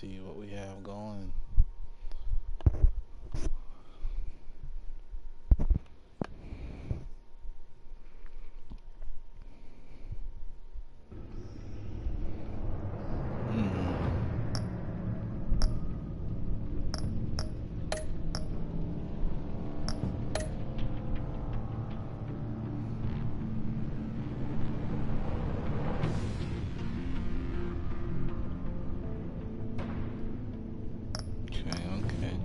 see what we have going. Okay.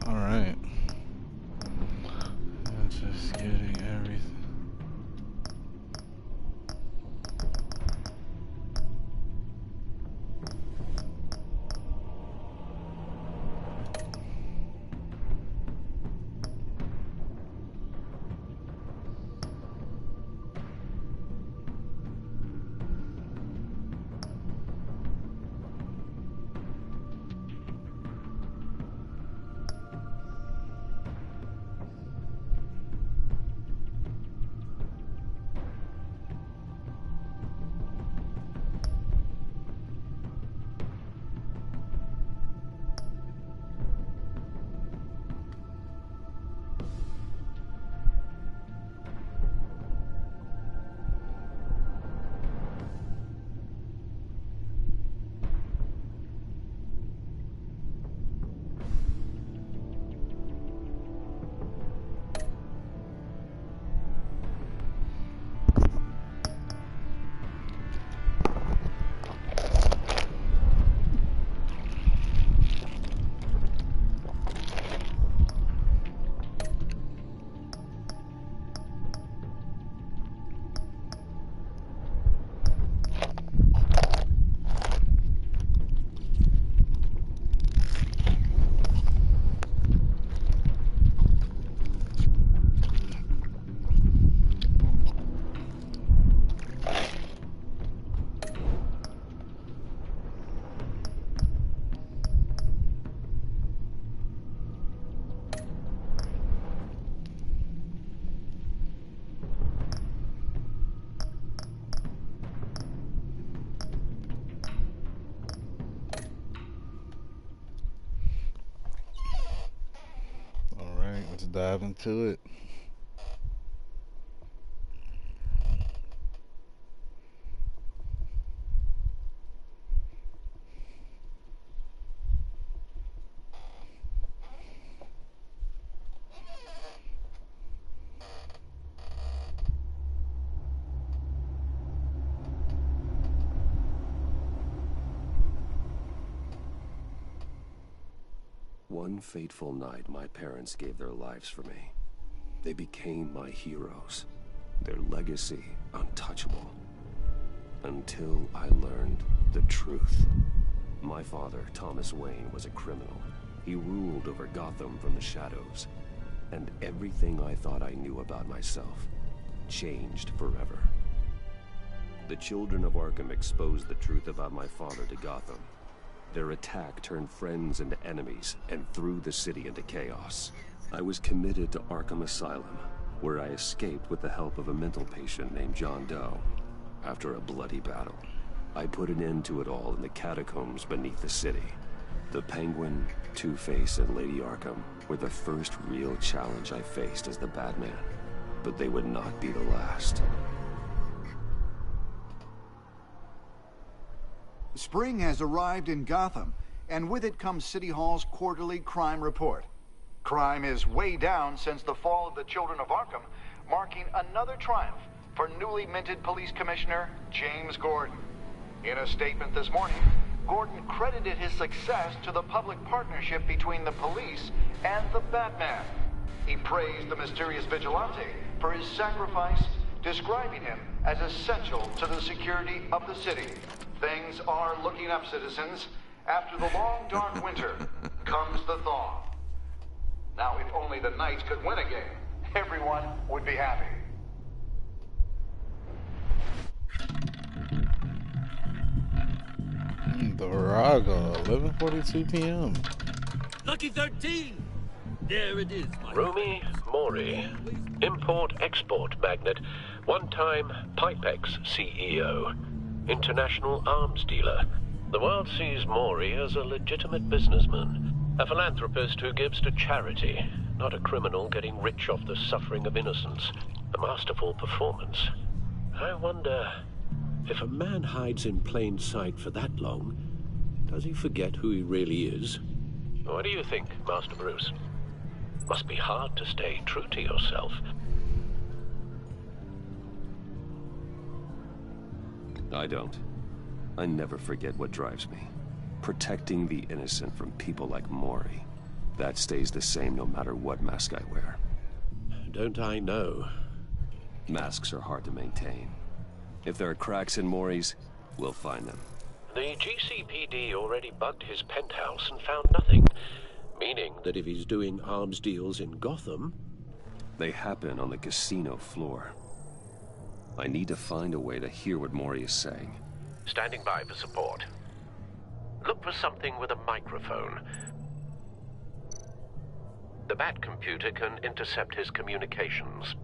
All right. Just getting everything. All right, let's dive into it. One fateful night, my parents gave their lives for me. They became my heroes, their legacy untouchable. Until I learned the truth. My father, Thomas Wayne, was a criminal. He ruled over Gotham from the shadows. And everything I thought I knew about myself changed forever. The children of Arkham exposed the truth about my father to Gotham. Their attack turned friends into enemies and threw the city into chaos. I was committed to Arkham Asylum, where I escaped with the help of a mental patient named John Doe. After a bloody battle, I put an end to it all in the catacombs beneath the city. The Penguin, Two-Face, and Lady Arkham were the first real challenge I faced as the Batman, but they would not be the last. Spring has arrived in Gotham, and with it comes City Hall's quarterly crime report. Crime is way down since the fall of the Children of Arkham, marking another triumph for newly minted Police Commissioner James Gordon. In a statement this morning, Gordon credited his success to the public partnership between the police and the Batman. He praised the mysterious vigilante for his sacrifice, describing him as essential to the security of the city. Things are looking up, citizens. After the long, dark winter comes the thaw. Now, if only the Knights could win a game, everyone would be happy. The Virago, 11:42 p.m. Lucky 13! There it is, my Rumi Mori, import-export magnate, one-time Pipex CEO, international arms dealer. The world sees Mori as a legitimate businessman, a philanthropist who gives to charity, not a criminal getting rich off the suffering of innocence. A masterful performance. I wonder, if a man hides in plain sight for that long, does he forget who he really is? What do you think, Master Bruce? Must be hard to stay true to yourself. I don't. I never forget what drives me. Protecting the innocent from people like Mori. That stays the same no matter what mask I wear. Don't I know? Masks are hard to maintain. If there are cracks in Mori's, we'll find them. The GCPD already bugged his penthouse and found nothing. Meaning that if he's doing arms deals in Gotham... They happen on the casino floor. I need to find a way to hear what Mori is saying. Standing by for support. Look for something with a microphone. The Bat computer can intercept his communications.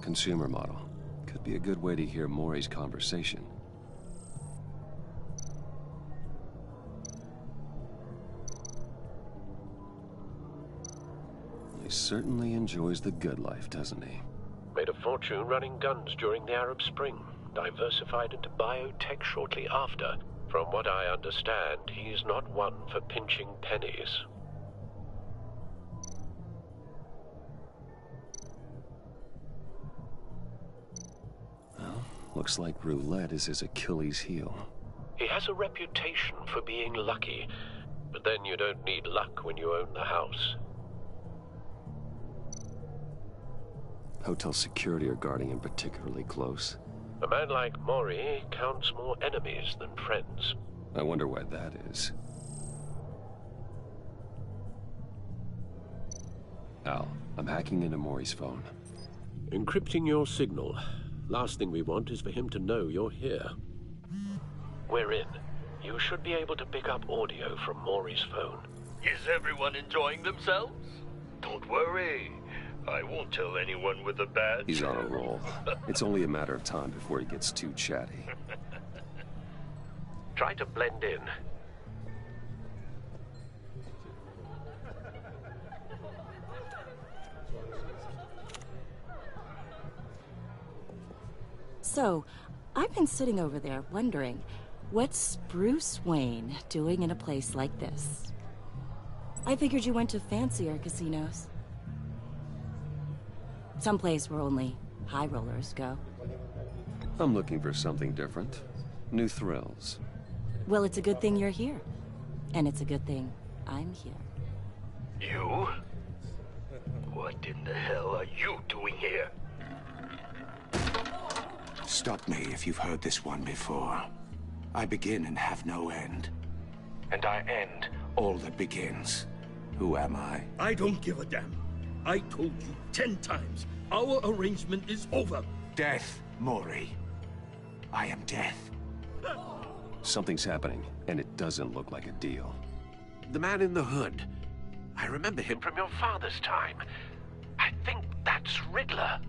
Consumer model. Could be a good way to hear Mori's conversation. He certainly enjoys the good life, doesn't he? Made a fortune running guns during the Arab Spring. Diversified into biotech shortly after. From what I understand, he's not one for pinching pennies. Well, looks like roulette is his Achilles heel. He has a reputation for being lucky, but then you don't need luck when you own the house. Hotel security are guarding him particularly close. A man like Mori counts more enemies than friends. I wonder why that is. Al, I'm hacking into Mori's phone. Encrypting your signal. Last thing we want is for him to know you're here. We're in. You should be able to pick up audio from Mori's phone. Is everyone enjoying themselves? Don't worry. I won't tell anyone with a badge. He's on a roll. It's only a matter of time before he gets too chatty. Try to blend in. So, I've been sitting over there wondering, what's Bruce Wayne doing in a place like this? I figured you went to fancier casinos. Someplace where only high rollers go. I'm looking for something different. New thrills. Well, it's a good thing you're here. And it's a good thing I'm here. You? What in the hell are you doing here? Stop me if you've heard this one before. I begin and have no end. And I end all that begins. Who am I? I don't give a damn. I told you 10 times. Our arrangement is over. Death, Mori. I am death. Something's happening, and it doesn't look like a deal. The man in the hood. I remember him from your father's time. I think that's Riddler.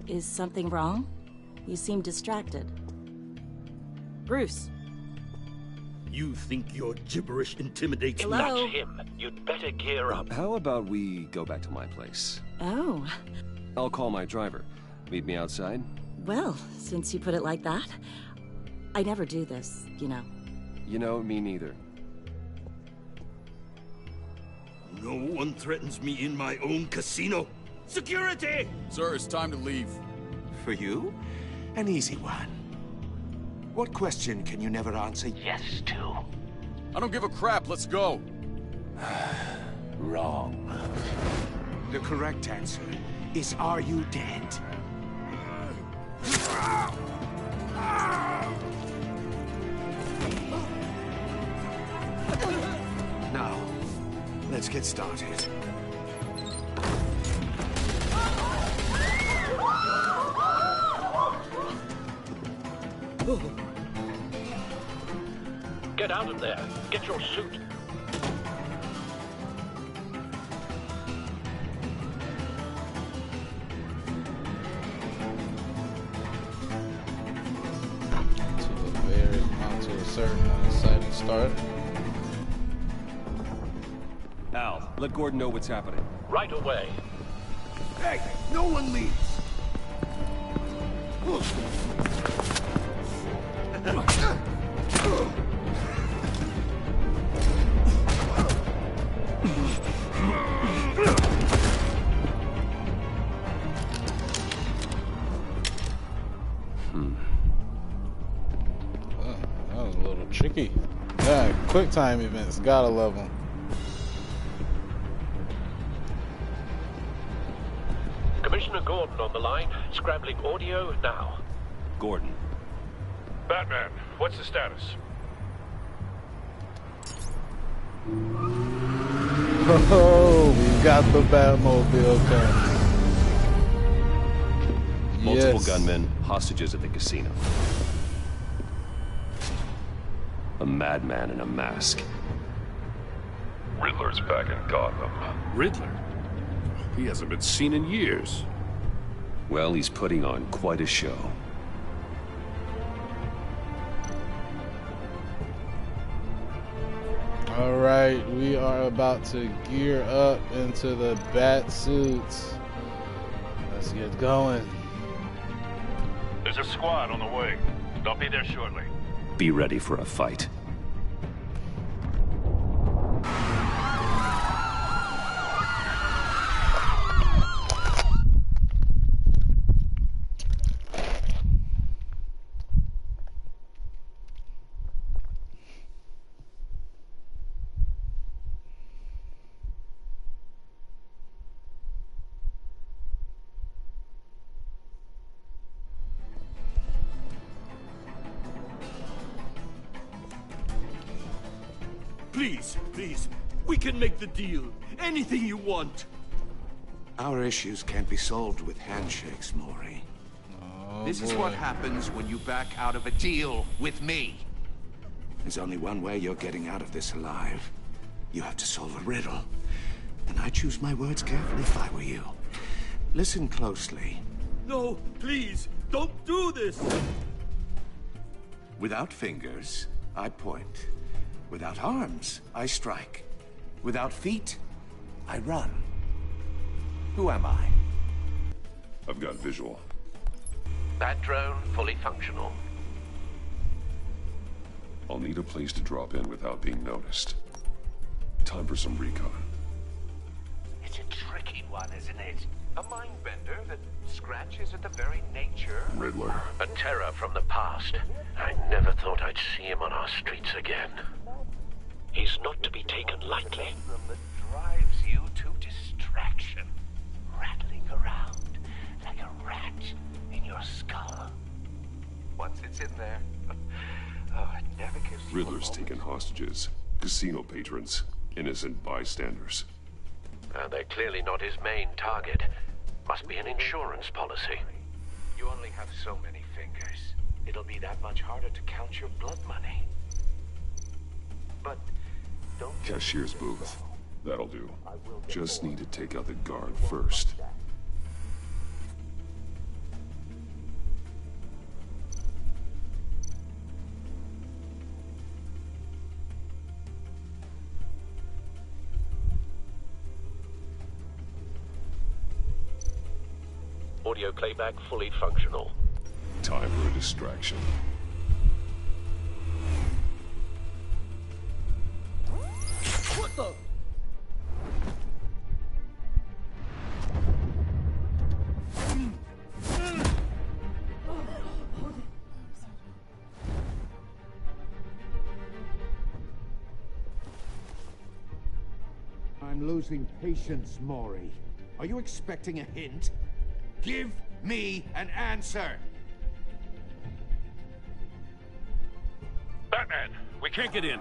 Is something wrong? You seem distracted. Bruce. You think your gibberish intimidates me? Hello? That's him. You'd better gear up. How about we go back to my place? Oh. I'll call my driver. Meet me outside? Well, since you put it like that, I never do this, you know. You know, me neither. No one threatens me in my own casino. Security! Sir, it's time to leave. For you? An easy one. What question can you never answer yes to? I don't give a crap, let's go. Wrong. The correct answer is, are you dead? Now, Let's get started. Get out of there. Get your suit. To a certain exciting start. Al, let Gordon know what's happening. Right away. Hey, no one leaves! That was a little tricky. Yeah, quick time events. Gotta love them. Commissioner Gordon on the line. Scrambling audio now. Gordon. Batman, what's the status? Oh, we got the Batmobile coming. Multiple Yes. gunmen, hostages at the casino. A madman in a mask. Riddler's back in Gotham. Riddler? He hasn't been seen in years. Well, he's putting on quite a show. All right, we are about to gear up into the bat suits. Let's get going. There's a squad on the way. They'll be there shortly. Be ready for a fight. Please, we can make the deal. Anything you want. Our issues can't be solved with handshakes, Maury. This is what happens when you back out of a deal with me. There's only one way you're getting out of this alive. You have to solve a riddle. And I choose my words carefully if I were you. Listen closely. No, please, don't do this. Without fingers, I point. Without arms, I strike. Without feet, I run. Who am I? I've got visual. That drone fully functional. I'll need a place to drop in without being noticed. Time for some recon. It's a tricky one, isn't it? A mind bender that scratches at the very nature. Riddler. A terror from the past. I never thought I'd see him on our streets again. He's not to be taken lightly. That drives you to distraction. Rattling around like a rat in your skull. Once it's in there, it never gives you Riddler's taken hostages. Casino patrons. Innocent bystanders. They're clearly not his main target. Must be an insurance policy. You only have so many fingers. It'll be that much harder to count your blood money. But don't... Cashier's booth. That'll do. Just need to take out the guard first. Audio playback fully functional. Time for a distraction. What the? I'm losing patience, Maury. Are you expecting a hint? Give me an answer! Batman! We can't get in.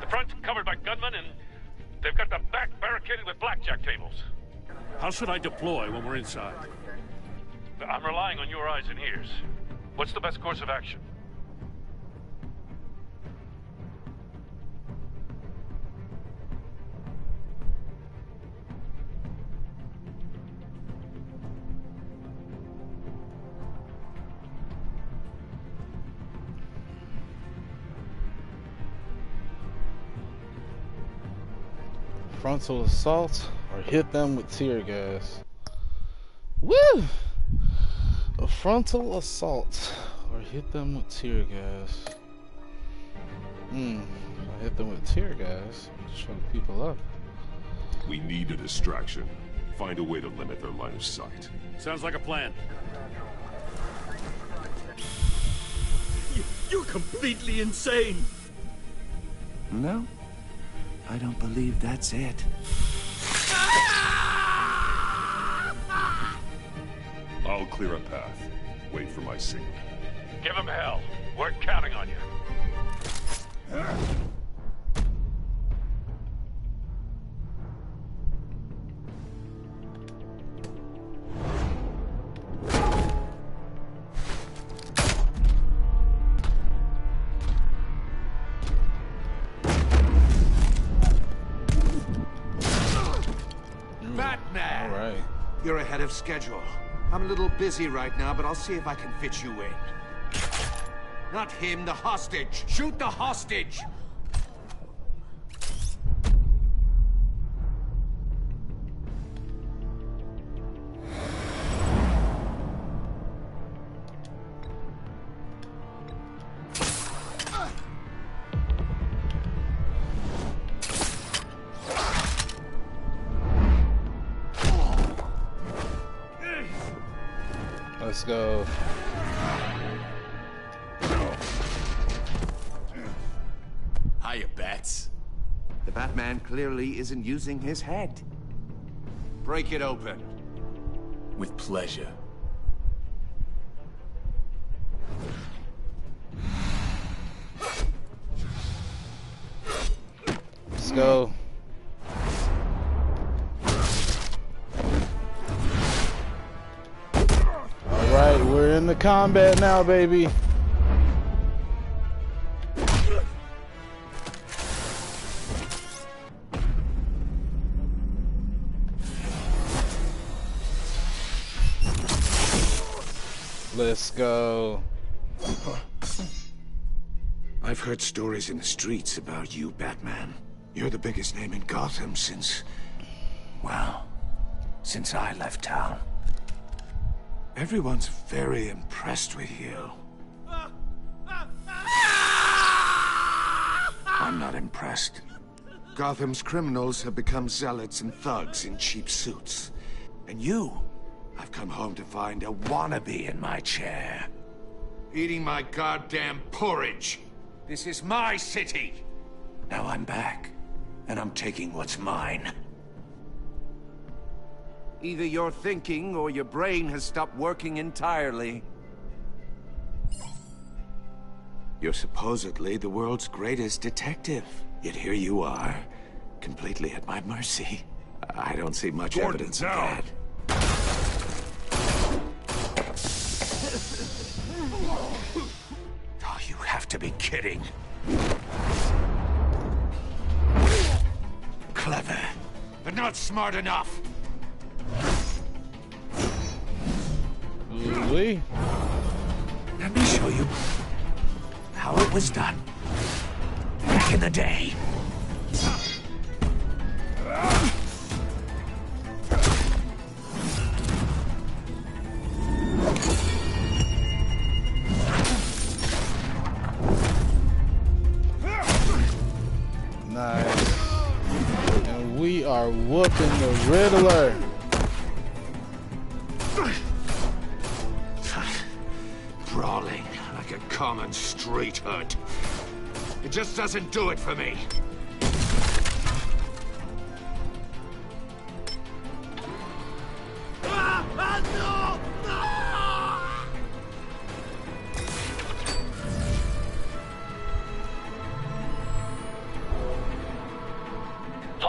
The front's covered by gunmen and They've got the back barricaded with blackjack tables. How should I deploy when we're inside? I'm relying on your eyes and ears. What's the best course of action? Frontal assault or hit them with tear gas. Woo! A frontal assault or hit them with tear gas. If I hit them with tear gas, choke people up. We need a distraction. Find a way to limit their line of sight. Sounds like a plan. You're completely insane. No, I don't believe that's it. I'll clear a path. Wait for my signal. Give him hell. We're counting on you. Batman! All right. You're ahead of schedule. I'm a little busy right now, but I'll see if I can fit you in. Not him, the hostage! Shoot the hostage! Let's go. Hiya, Bats. The Batman clearly isn't using his head. Break it open. With pleasure. Let's go. Alright, we're in the combat now, baby. Let's go. I've heard stories in the streets about you, Batman. You're the biggest name in Gotham since... well, since I left town. Everyone's very impressed with you. I'm not impressed. Gotham's criminals have become zealots and thugs in cheap suits. And you, I've come home to find a wannabe in my chair. Eating my goddamn porridge. This is my city. Now I'm back, and I'm taking what's mine. Either you're thinking or your brain has stopped working entirely. You're supposedly the world's greatest detective. Yet here you are, completely at my mercy. I don't see much evidence of that. Oh, you have to be kidding. Clever, but not smart enough. Ooh-wee. Let me show you how it was done back in the day. Nice. And we are whooping the Riddler. Brawling like a common street hood. It just doesn't do it for me.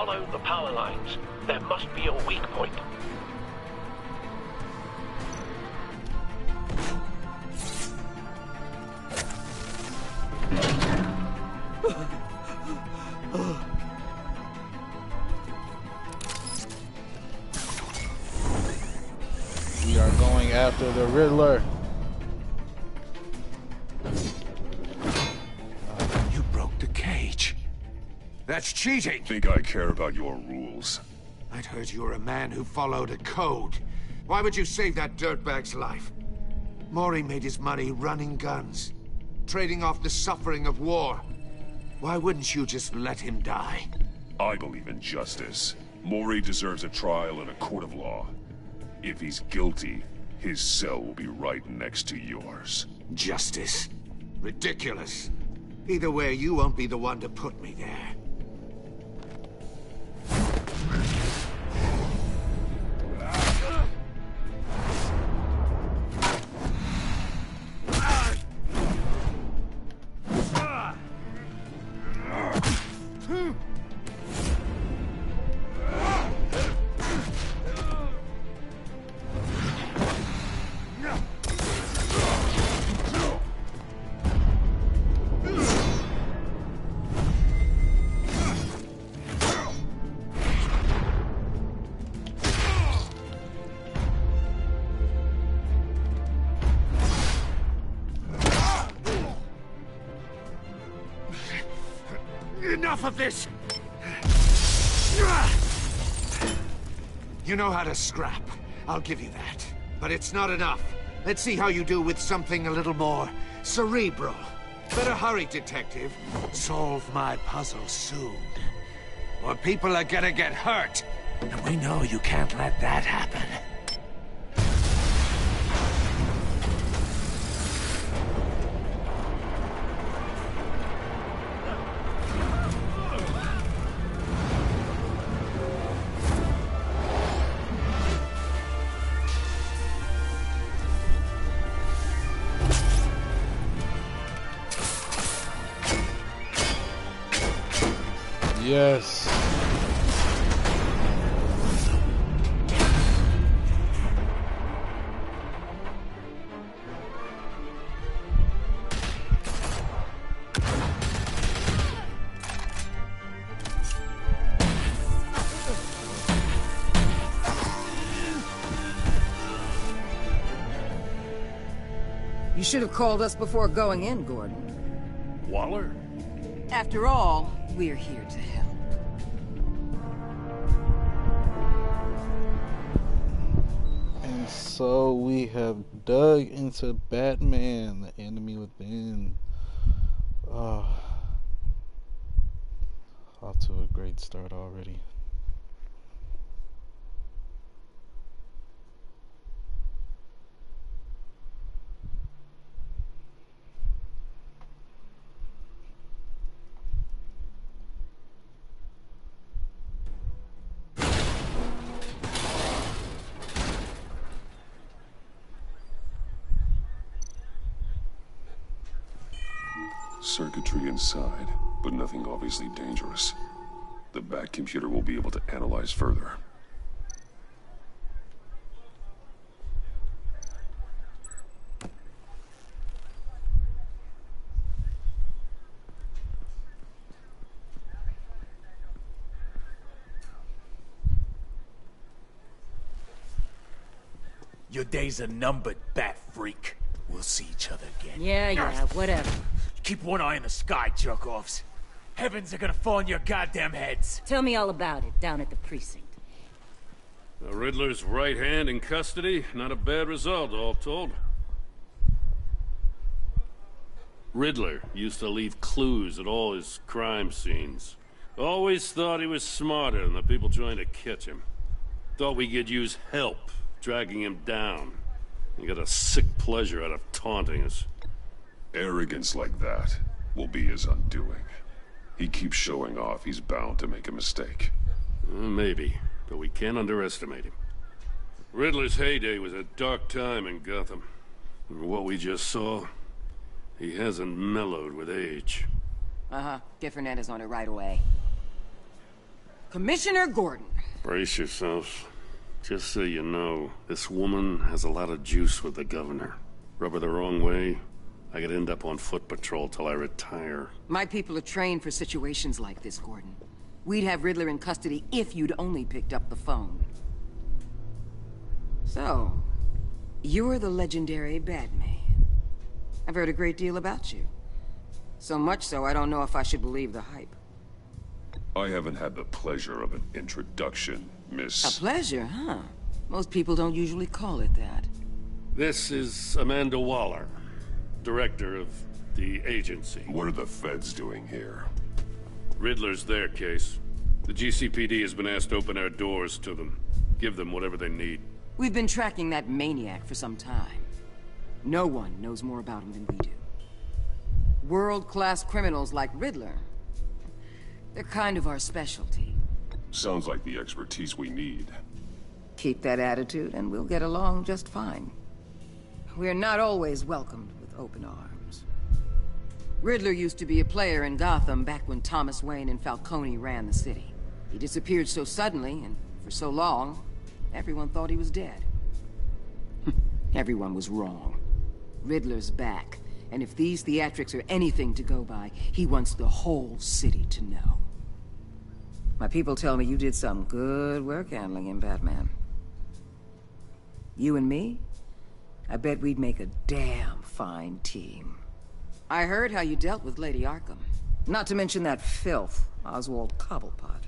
Follow the power lines. There must be a weak point. We are going after the Riddler. You broke the cage. That's cheating. Think I care about your rules? I'd heard you were a man who followed a code. Why would you save that dirtbag's life? Maury made his money running guns, trading off the suffering of war. Why wouldn't you just let him die? I believe in justice. Maury deserves a trial in a court of law. If he's guilty, his cell will be right next to yours. Justice? Ridiculous. Either way, you won't be the one to put me there. Enough of this! You know how to scrap. I'll give you that. But it's not enough. Let's see how you do with something a little more cerebral. Better hurry, detective. Solve my puzzle soon. Or people are gonna get hurt. And we know you can't let that happen. Yes. You should have called us before going in, Gordon. Waller? After all, we're here to help. And so we have dug into Batman, the enemy within. Off to a great start already. Circuitry inside, but nothing obviously dangerous. The Bat computer will be able to analyze further. Your days are numbered, Bat Freak. We'll see each other again. Yeah, whatever. Keep one eye in the sky, jerk-offs. Heavens are gonna fall on your goddamn heads. Tell me all about it, down at the precinct. The Riddler's right hand in custody. Not a bad result, all told. Riddler used to leave clues at all his crime scenes. Always thought he was smarter than the people trying to catch him. Thought we could use help, dragging him down. He got a sick pleasure out of taunting us. Arrogance like that will be his undoing. He keeps showing off, he's bound to make a mistake. Maybe, but we can't underestimate him. Riddler's heyday was a dark time in Gotham. And what we just saw, he hasn't mellowed with age. Get Fernandez on it right away. Commissioner Gordon. Brace yourself. Just so you know, this woman has a lot of juice with the governor. Rub her the wrong way, I could end up on foot patrol till I retire. My people are trained for situations like this, Gordon. We'd have Riddler in custody if you'd only picked up the phone. So, you're the legendary Batman. I've heard a great deal about you. So much so, I don't know if I should believe the hype. I haven't had the pleasure of an introduction, Miss... A pleasure, huh? Most people don't usually call it that. This is Amanda Waller, director of the agency. What are the feds doing here? Riddler's their case. The GCPD has been asked to open our doors to them. Give them whatever they need. We've been tracking that maniac for some time. No one knows more about him than we do. World-class criminals like Riddler. They're kind of our specialty. Sounds like the expertise we need. Keep that attitude and we'll get along just fine. We're not always welcomed with open arms. Riddler used to be a player in Gotham back when Thomas Wayne and Falcone ran the city. He disappeared so suddenly and for so long, everyone thought he was dead. Everyone was wrong. Riddler's back, and if these theatrics are anything to go by, he wants the whole city to know. My people tell me you did some good work handling him, Batman. You and me? I bet we'd make a damn fine team. I heard how you dealt with Lady Arkham. Not to mention that filth, Oswald Cobblepot.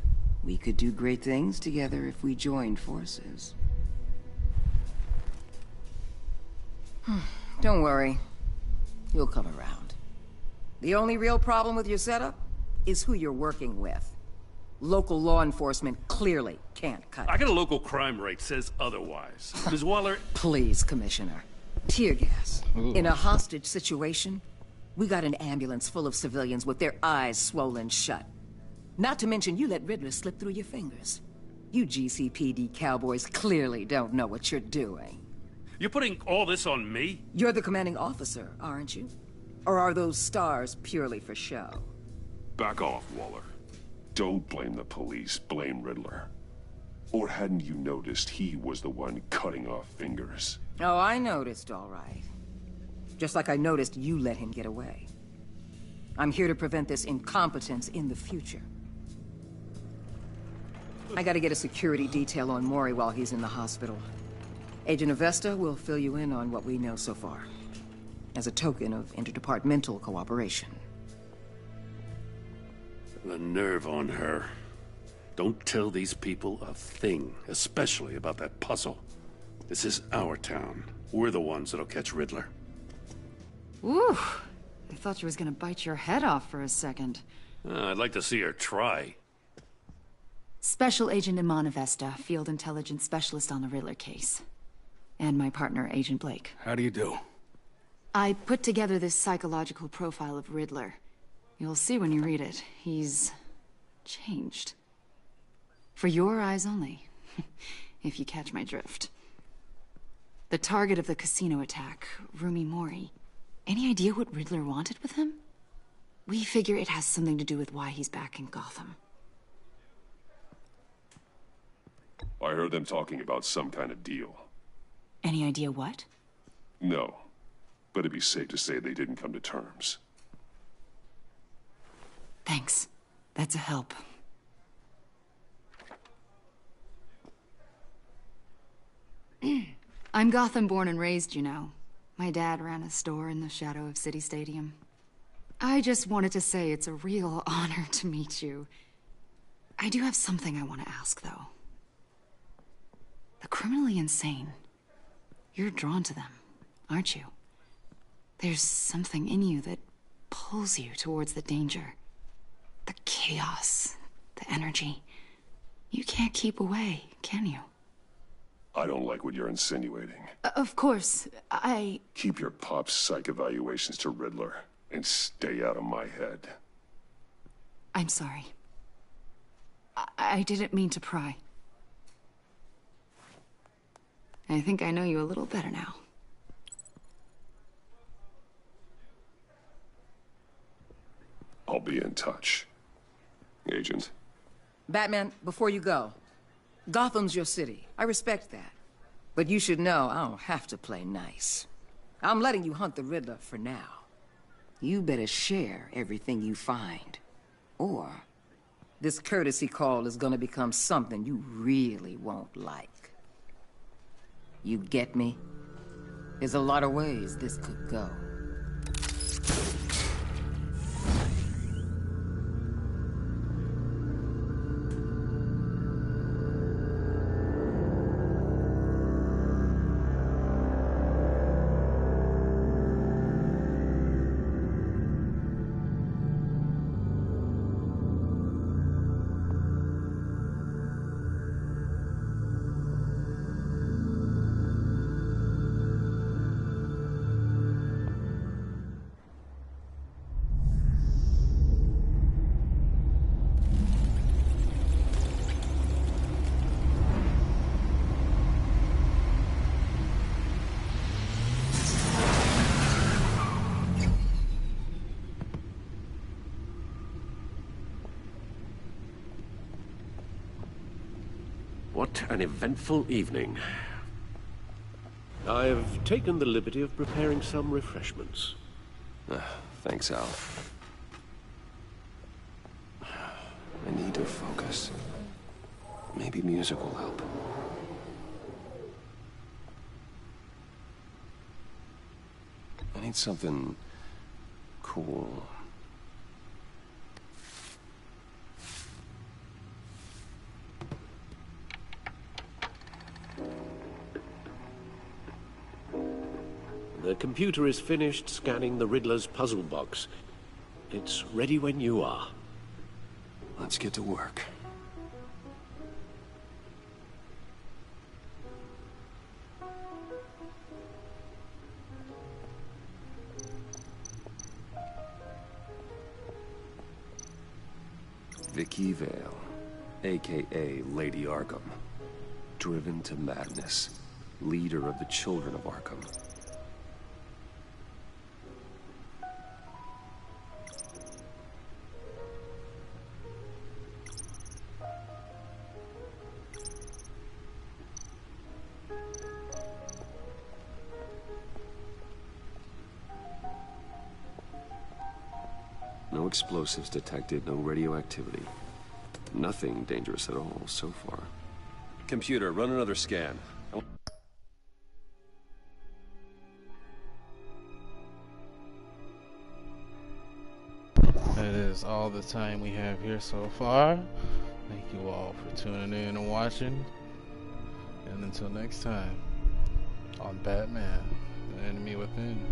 We could do great things together if we joined forces. Don't worry. You'll come around. The only real problem with your setup is who you're working with. Local law enforcement clearly can't cut it. I got a local crime rate says otherwise. Ms. Waller... Please, Commissioner. Tear gas. In a hostage situation, we got an ambulance full of civilians with their eyes swollen shut. Not to mention you let Riddler slip through your fingers. You GCPD cowboys clearly don't know what you're doing. You're putting all this on me? You're the commanding officer, aren't you? Or are those stars purely for show? Back off, Waller. Don't blame the police, blame Riddler. Or hadn't you noticed he was the one cutting off fingers? Oh, I noticed, all right. Just like I noticed you let him get away. I'm here to prevent this incompetence in the future. I gotta get a security detail on Mori while he's in the hospital. Agent Avesta will fill you in on what we know so far, as a token of interdepartmental cooperation. The nerve on her. Don't tell these people a thing, especially about that puzzle. This is our town. We're the ones that'll catch Riddler. Ooh, I thought you was gonna bite your head off for a second. I'd like to see her try. Special Agent Iman Avesta, Field Intelligence Specialist on the Riddler case. And my partner, Agent Blake. How do you do? I put together this psychological profile of Riddler. You'll see when you read it. He's changed. For your eyes only, if you catch my drift. The target of the casino attack, Rumi Mori. Any idea what Riddler wanted with him? We figure it has something to do with why he's back in Gotham. I heard them talking about some kind of deal. Any idea what? No, but it'd be safe to say they didn't come to terms. Thanks. That's a help. I'm Gotham born and raised, you know. My dad ran a store in the shadow of City Stadium. I just wanted to say it's a real honor to meet you. I do have something I want to ask, though. The criminally insane. You're drawn to them, aren't you? There's something in you that pulls you towards the danger. The chaos, the energy. You can't keep away, can you? I don't like what you're insinuating. Of course, Keep your pop psych evaluations to Riddler, and stay out of my head. I'm sorry. I didn't mean to pry. I think I know you a little better now. I'll be in touch, Agent. Batman, before you go, Gotham's your city. I respect that. But you should know I don't have to play nice. I'm letting you hunt the Riddler for now. You better share everything you find. Or this courtesy call is gonna become something you really won't like. You get me? There's a lot of ways this could go. What an eventful evening. I've taken the liberty of preparing some refreshments. Thanks, Al. I need to focus. Maybe music will help. I need something cool. The computer is finished scanning the Riddler's puzzle box. It's ready when you are. Let's get to work. Vicky Vale, aka Lady Arkham. Driven to madness. Leader of the Children of Arkham. No explosives detected, no radioactivity. Nothing dangerous at all so far. Computer, run another scan. That is all the time we have here so far. Thank you all for tuning in and watching. And until next time, on Batman, The Enemy Within.